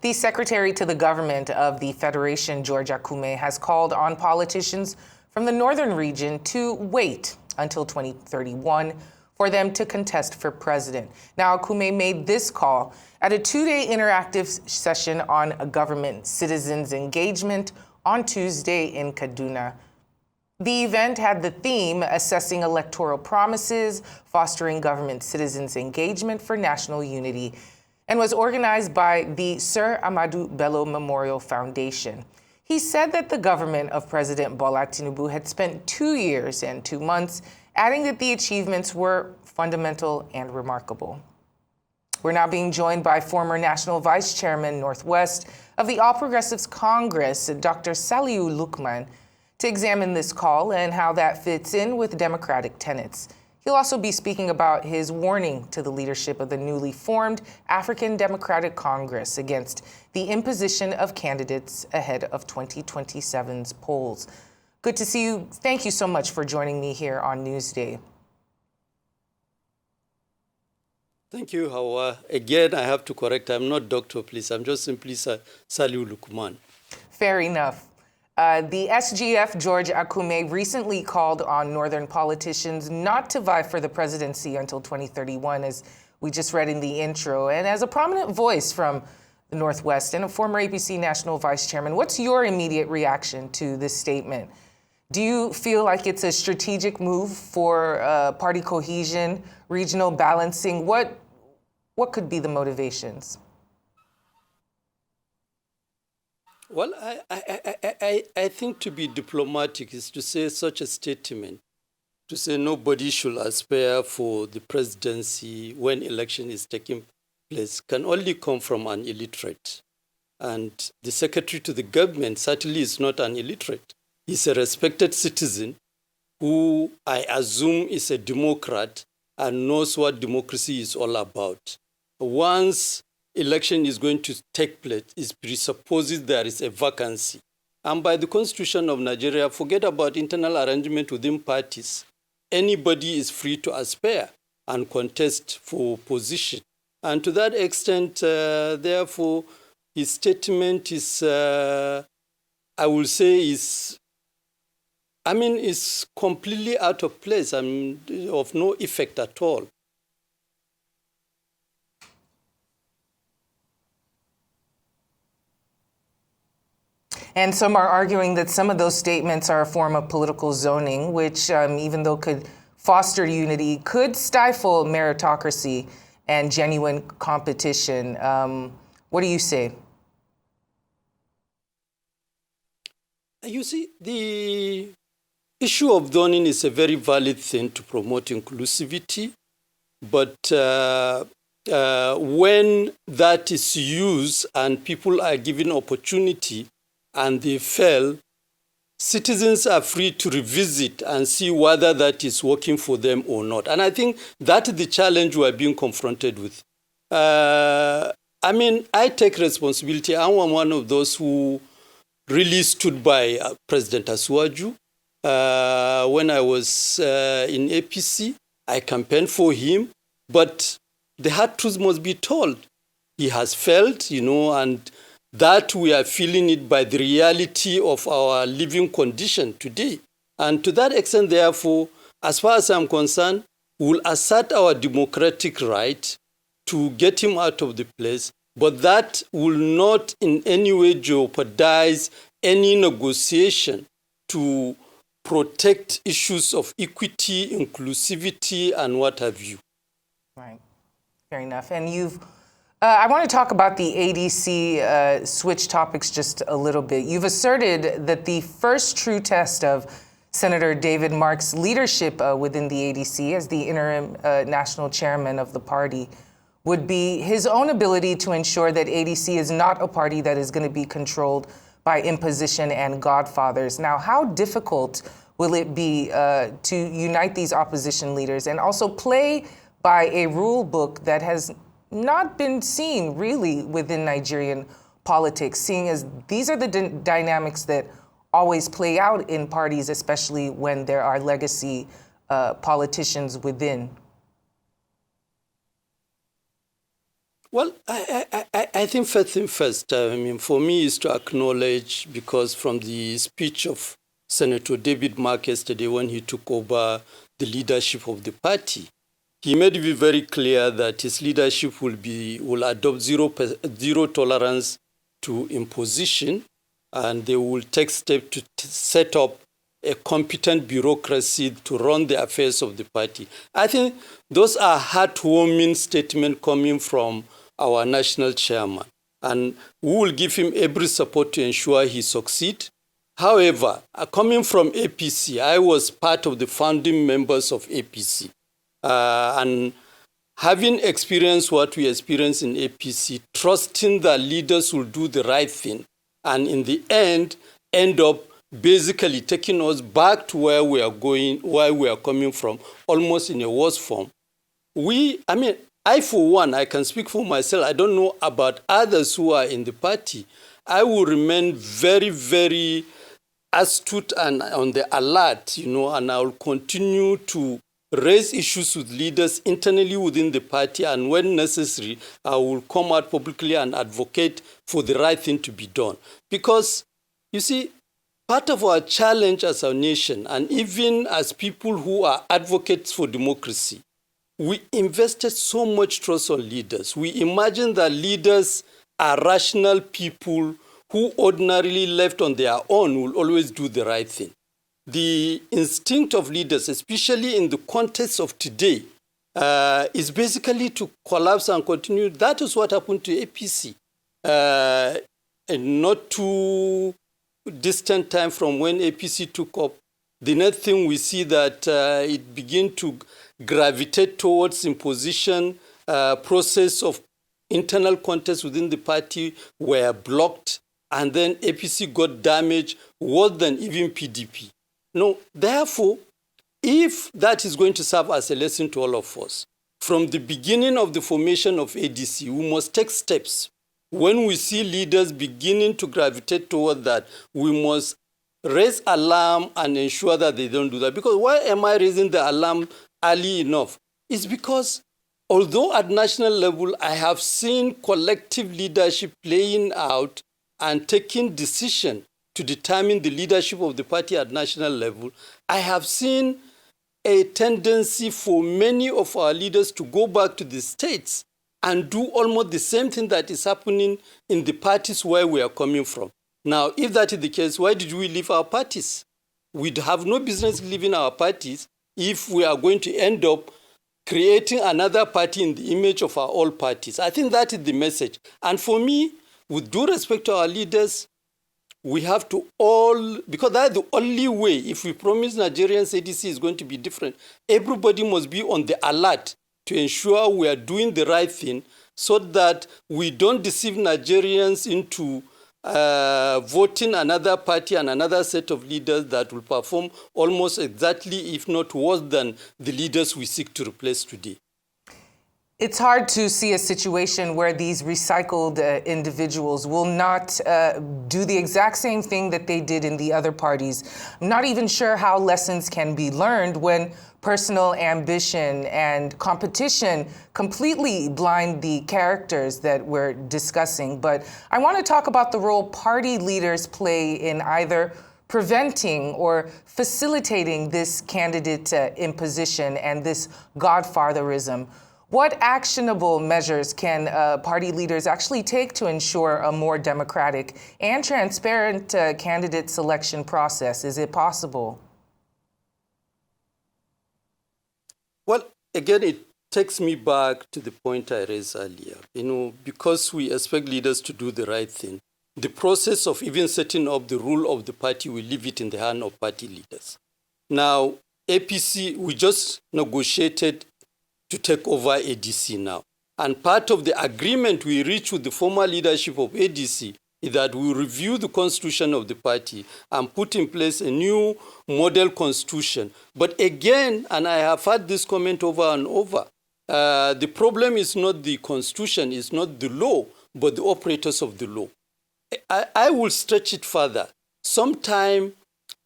The secretary to the government of the Federation, George Akume, has called on politicians from the northern region to wait until 2031 for them to contest for president. Now, Akume made this call at a two-day interactive session on government citizens engagement on Tuesday in Kaduna. The event had the theme Assessing Electoral Promises, Fostering Government Citizens Engagement for National Unity, and was organized by the Sir Amadu Bello Memorial Foundation. He said that the government of President Bola Tinubu had spent 2 years and 2 months, adding that the achievements were fundamental and remarkable. We're now being joined by former National Vice Chairman Northwest of the All Progressives Congress, Dr. Salihu Lukman, to examine this call and how that fits in with democratic tenets. He'll also be speaking about his warning to the leadership of the newly formed African Democratic Congress against the imposition of candidates ahead of 2027's polls. Good to see you. Thank you so much for joining me here on Newsday. Thank you, Hawa. Again, I have to correct, I'm not doctor, please. I'm just simply Salihu Lukman. Fair enough. The SGF, George Akume, recently called on northern politicians not to vie for the presidency until 2031, as we just read in the intro. And as a prominent voice from the Northwest and a former APC National Vice Chairman, what's your immediate reaction to this statement? Do you feel like it's a strategic move for party cohesion, regional balancing? What could be the motivations? Well, I think to be diplomatic is to say such a statement, to say nobody should aspire for the presidency when election is taking place, can only come from an illiterate. And the secretary to the government certainly is not an illiterate. He's a respected citizen who I assume is a Democrat and knows what democracy is all about. Once election is going to take place, it presupposes there is a vacancy. And by the Constitution of Nigeria, forget about internal arrangement within parties. Anybody is free to aspire and contest for position. And to that extent, therefore, his statement is, I will say, is completely out of place and of no effect at all. And some are arguing that some of those statements are a form of political zoning, which, even though could foster unity, could stifle meritocracy and genuine competition. What do you say? You see, the issue of zoning is a very valid thing to promote inclusivity, but when that is used and people are given opportunity and they fail, citizens are free to revisit and see whether that is working for them or not. And I think that is the challenge we are being confronted with. I take responsibility. I'm one of those who really stood by President Asuwaju. When I was in APC, I campaigned for him, but the hard truth must be told. He has failed, and that we are feeling it by the reality of our living condition today. And to that extent, therefore, as far as I'm concerned, we will assert our democratic right to get him out of the place, but that will not in any way jeopardize any negotiation to protect issues of equity, inclusivity, and what have you. Right. Fair enough. And I want to talk about the ADC, switch topics just a little bit. You've asserted that the first true test of Senator David Mark's leadership within the ADC as the interim national chairman of the party would be his own ability to ensure that ADC is not a party that is going to be controlled by imposition and godfathers. Now, how difficult will it be to unite these opposition leaders and also play by a rule book that has not been seen really within Nigerian politics, seeing as these are the dynamics that always play out in parties, especially when there are legacy politicians within? Well, I think first thing first, I mean, for me is to acknowledge, because from the speech of Senator David Mark yesterday when he took over the leadership of the party, he made it very clear that his leadership will adopt zero tolerance to imposition, and they will take steps to set up a competent bureaucracy to run the affairs of the party. I think those are heartwarming statements coming from our national chairman, and we will give him every support to ensure he succeeds. However, coming from APC, I was part of the founding members of APC. And having experienced what we experienced in APC, trusting that leaders will do the right thing, and in the end up basically taking us back to where we are going, where we are coming from, almost in a worse form. I, for one, I can speak for myself. I don't know about others who are in the party. I will remain very, very astute and on the alert, and I will continue to raise issues with leaders internally within the party, and when necessary, I will come out publicly and advocate for the right thing to be done. Because, you see, part of our challenge as a nation, and even as people who are advocates for democracy, we invested so much trust on leaders. We imagine that leaders are rational people who ordinarily left on their own will always do the right thing. The instinct of leaders, especially in the context of today, is basically to collapse and continue. That is what happened to APC. And not too distant time from when APC took up, the next thing we see that it began to gravitate towards imposition, process of internal contests within the party were blocked, and then APC got damaged worse than even PDP. No, therefore, if that is going to serve as a lesson to all of us, from the beginning of the formation of ADC, we must take steps. When we see leaders beginning to gravitate toward that, we must raise alarm and ensure that they don't do that. Because why am I raising the alarm early enough? It's because although at national level, I have seen collective leadership playing out and taking decision to determine the leadership of the party at national level, I have seen a tendency for many of our leaders to go back to the states and do almost the same thing that is happening in the parties where we are coming from. Now, if that is the case, why did we leave our parties? We'd have no business leaving our parties if we are going to end up creating another party in the image of our old parties. I think that is the message. And for me, with due respect to our leaders, we have to all, because that's the only way, if we promise Nigerians ADC is going to be different, everybody must be on the alert to ensure we are doing the right thing so that we don't deceive Nigerians into voting another party and another set of leaders that will perform almost exactly, if not worse than the leaders we seek to replace today. It's hard to see a situation where these recycled individuals will not do the exact same thing that they did in the other parties. I'm not even sure how lessons can be learned when personal ambition and competition completely blind the characters that we're discussing. But I want to talk about the role party leaders play in either preventing or facilitating this candidate imposition and this godfatherism. What actionable measures can party leaders actually take to ensure a more democratic and transparent candidate selection process? Is it possible? Well, again, it takes me back to the point I raised earlier. Because we expect leaders to do the right thing, the process of even setting up the rule of the party, we leave it in the hand of party leaders. Now, APC, we just negotiated to take over ADC now. And part of the agreement we reached with the former leadership of ADC is that we review the constitution of the party and put in place a new model constitution. But again, and I have had this comment over and over, the problem is not the constitution, it's not the law, but the operators of the law. I will stretch it further. Sometimes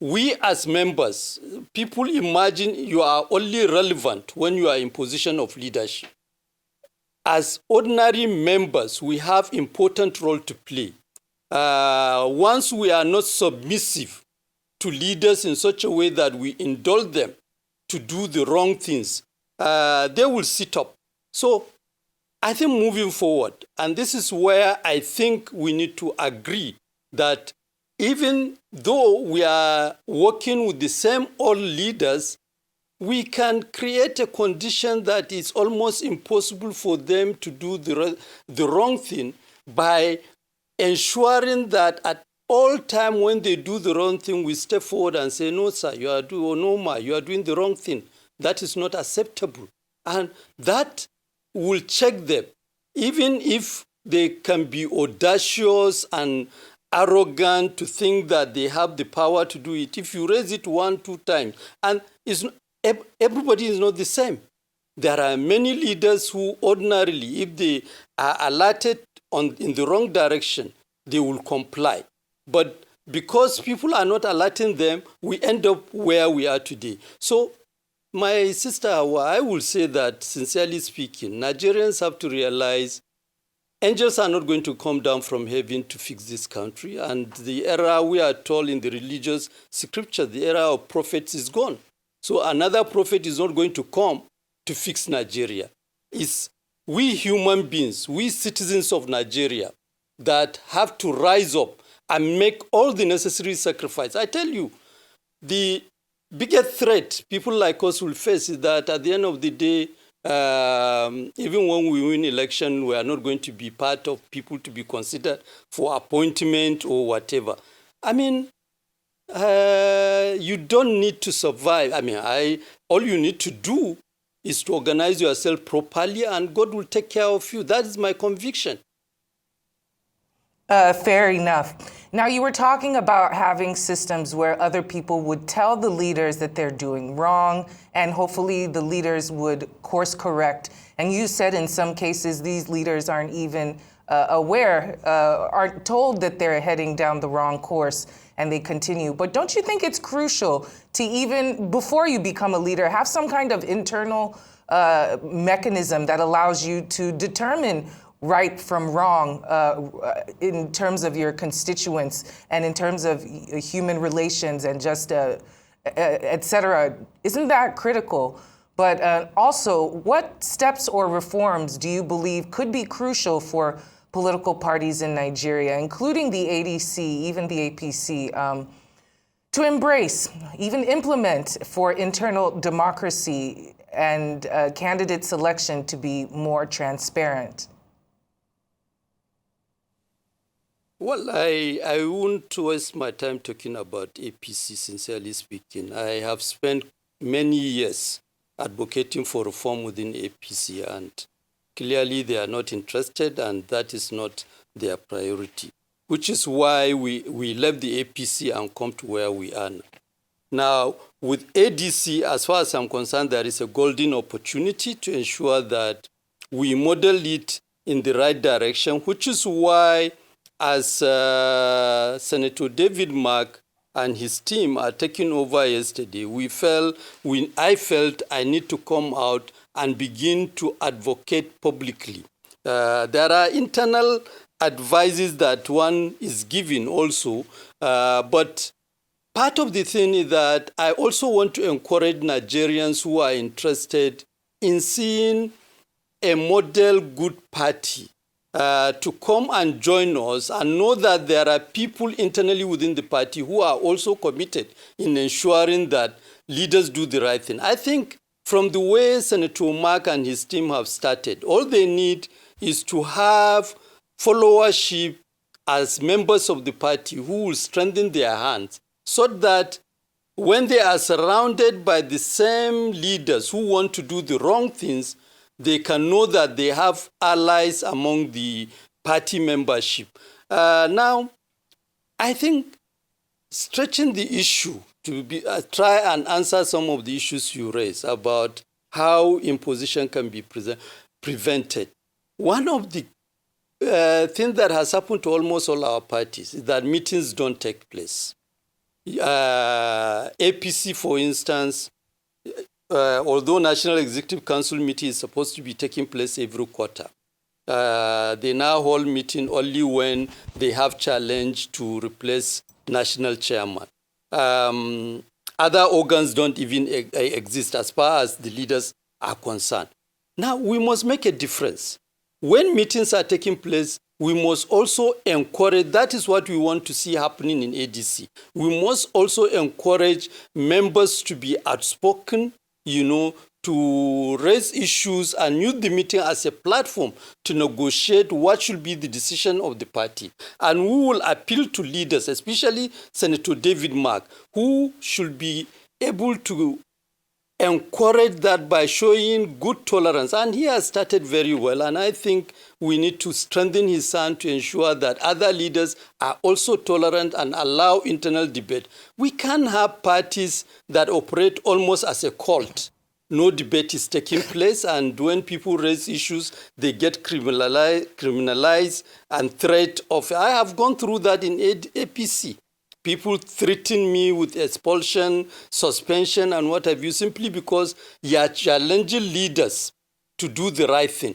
we as members, people imagine you are only relevant when you are in position of leadership. as ordinary members, we have important role to play. Once we are not submissive to leaders in such a way that we indulge them to do the wrong things, they will sit up. So I think moving forward, and this is where I think we need to agree that even though we are working with the same old leaders, we can create a condition that is almost impossible for them to do the wrong thing by ensuring that at all time when they do the wrong thing, we step forward and say, no, sir, you are doing the wrong thing. That is not acceptable. And that will check them, even if they can be audacious and arrogant to think that they have the power to do it. If you raise it 1, 2 times, and everybody is not the same. There are many leaders who ordinarily, if they are alerted in the wrong direction, they will comply. But because people are not alerting them, we end up where we are today. So, my sister, I will say that, sincerely speaking, Nigerians have to realize angels are not going to come down from heaven to fix this country. And the era we are told in the religious scripture, the era of prophets is gone. So another prophet is not going to come to fix Nigeria. It's we human beings, we citizens of Nigeria, that have to rise up and make all the necessary sacrifice. I tell you, the biggest threat people like us will face is that at the end of the day, even when we win election, we are not going to be part of people to be considered for appointment or whatever. I mean, you don't need to survive. I mean, all you need to do is to organize yourself properly, and God will take care of you. That is my conviction. Fair enough. Now, you were talking about having systems where other people would tell the leaders that they're doing wrong, and hopefully the leaders would course correct. And you said in some cases these leaders aren't even aren't told that they're heading down the wrong course, and they continue. But don't you think it's crucial to, even before you become a leader, have some kind of internal mechanism that allows you to determine right from wrong in terms of your constituents and in terms of human relations and just et cetera? Isn't that critical? But also, what steps or reforms do you believe could be crucial for political parties in Nigeria, including the ADC, even the APC, to embrace, even implement for internal democracy and candidate selection to be more transparent? Well, I won't waste my time talking about APC, sincerely speaking. I have spent many years advocating for reform within APC, and clearly they are not interested, and that is not their priority, which is why we left the APC and come to where we are now. Now, with ADC, as far as I'm concerned, there is a golden opportunity to ensure that we model it in the right direction, which is why, as Senator David Mark and his team are taking over yesterday, I felt I need to come out and begin to advocate publicly. There are internal advices that one is giving also, but part of the thing is that I also want to encourage Nigerians who are interested in seeing a model good party to come and join us and know that there are people internally within the party who are also committed in ensuring that leaders do the right thing. I think from the way Senator Mark and his team have started, all they need is to have followership as members of the party who will strengthen their hands so that when they are surrounded by the same leaders who want to do the wrong things, they can know that they have allies among the party membership. Now, I think stretching the issue to try and answer some of the issues you raised about how imposition can be prevented. One of the things that has happened to almost all our parties is that meetings don't take place. APC, for instance, although National Executive Council meeting is supposed to be taking place every quarter, they now hold meeting only when they have challenge to replace national chairman. Other organs don't even exist as far as the leaders are concerned. Now, we must make a difference. When meetings are taking place, we must also encourage, that is what we want to see happening in ADC. We must also encourage members to be outspoken, to raise issues and use the meeting as a platform to negotiate what should be the decision of the party. And we will appeal to leaders, especially Senator David Mark, who should be able to encourage that by showing good tolerance. And he has started very well. And I think we need to strengthen his hand to ensure that other leaders are also tolerant and allow internal debate. We can't have parties that operate almost as a cult. No debate is taking place, and when people raise issues, they get criminalized and threat of. I have gone through that in APC. People threaten me with expulsion, suspension, and what have you, simply because you are challenging leaders to do the right thing.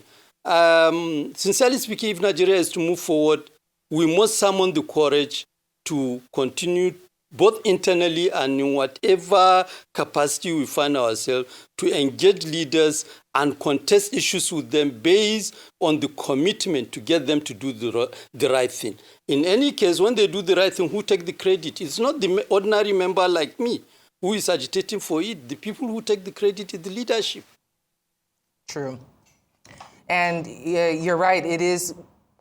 Sincerely speaking, if Nigeria is to move forward, we must summon the courage to continue both internally and in whatever capacity we find ourselves, to engage leaders and contest issues with them based on the commitment to get them to do the right thing. In any case, when they do the right thing, who take the credit? It's not the ordinary member like me who is agitating for it. The people who take the credit is the leadership. True. And you're right, it is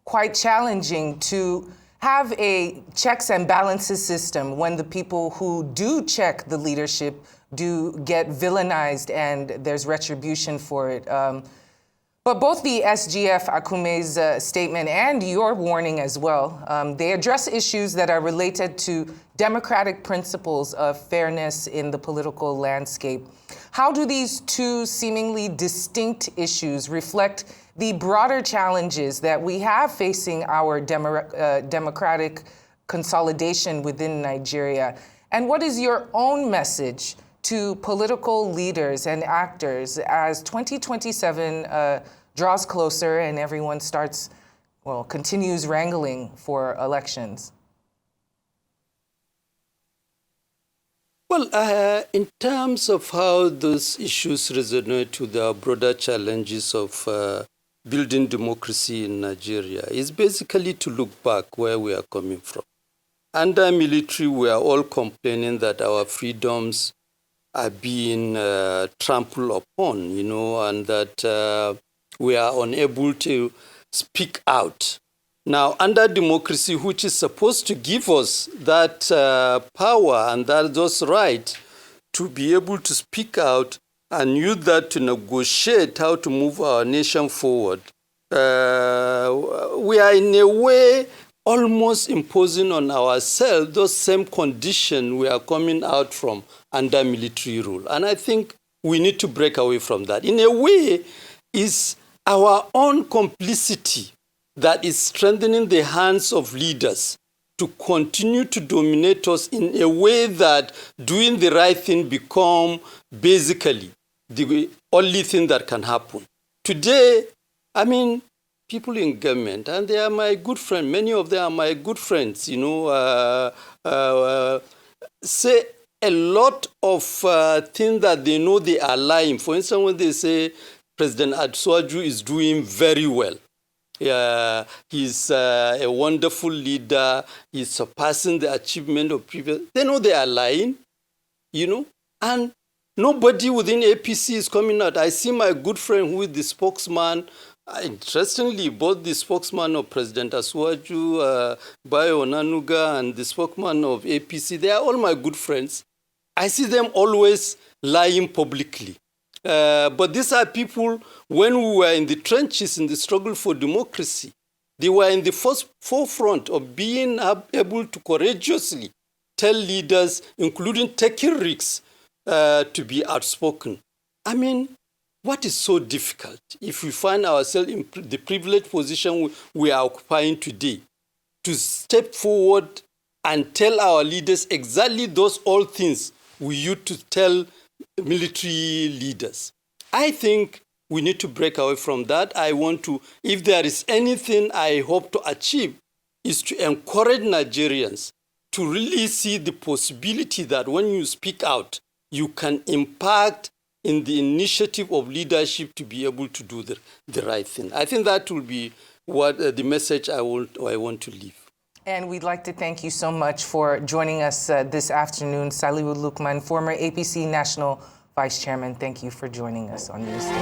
quite challenging to have a checks and balances system when the people who do check the leadership do get villainized and there's retribution for it. But both the SGF Akume's statement and your warning as well, they address issues that are related to democratic principles of fairness in the political landscape. How do these two seemingly distinct issues reflect the broader challenges that we have facing our democratic consolidation within Nigeria? And what is your own message to political leaders and actors as 2027 draws closer and everyone continues wrangling for elections? Well, in terms of how those issues resonate to the broader challenges of building democracy in Nigeria, is basically to look back where we are coming from. Under military, we are all complaining that our freedoms are being trampled upon, and that we are unable to speak out. Now, under democracy, which is supposed to give us that power and those rights to be able to speak out and use that to negotiate how to move our nation forward, we are in a way almost imposing on ourselves those same conditions we are coming out from under military rule. And I think we need to break away from that. In a way, it's our own complicity that is strengthening the hands of leaders to continue to dominate us in a way that doing the right thing become basically the only thing that can happen. Today, people in government, and they are my good friends, many of them are my good friends, say a lot of things that they know they are lying. For instance, when they say President Asuwaju is doing very well, he's a wonderful leader, he's surpassing the achievement of people, they know they are lying, and nobody within APC is coming out. I see my good friend who is the spokesman. Interestingly, both the spokesman of President Asuwaju, Bayo Onanuga, and the spokesman of APC, they are all my good friends. I see them always lying publicly. But these are people, when we were in the trenches in the struggle for democracy, they were in the forefront of being able to courageously tell leaders, including taking risks, to be outspoken. What is so difficult if we find ourselves in the privileged position we are occupying today, to step forward and tell our leaders exactly those old things we used to tell military leaders. I think we need to break away from that. If there is anything I hope to achieve, is to encourage Nigerians to really see the possibility that when you speak out, you can impact in the initiative of leadership to be able to do the right thing. I think that will be what the message I want to leave. And we'd like to thank you so much for joining us this afternoon. Salihu Lukman, former APC National Vice Chairman, thank you for joining us on Newsday.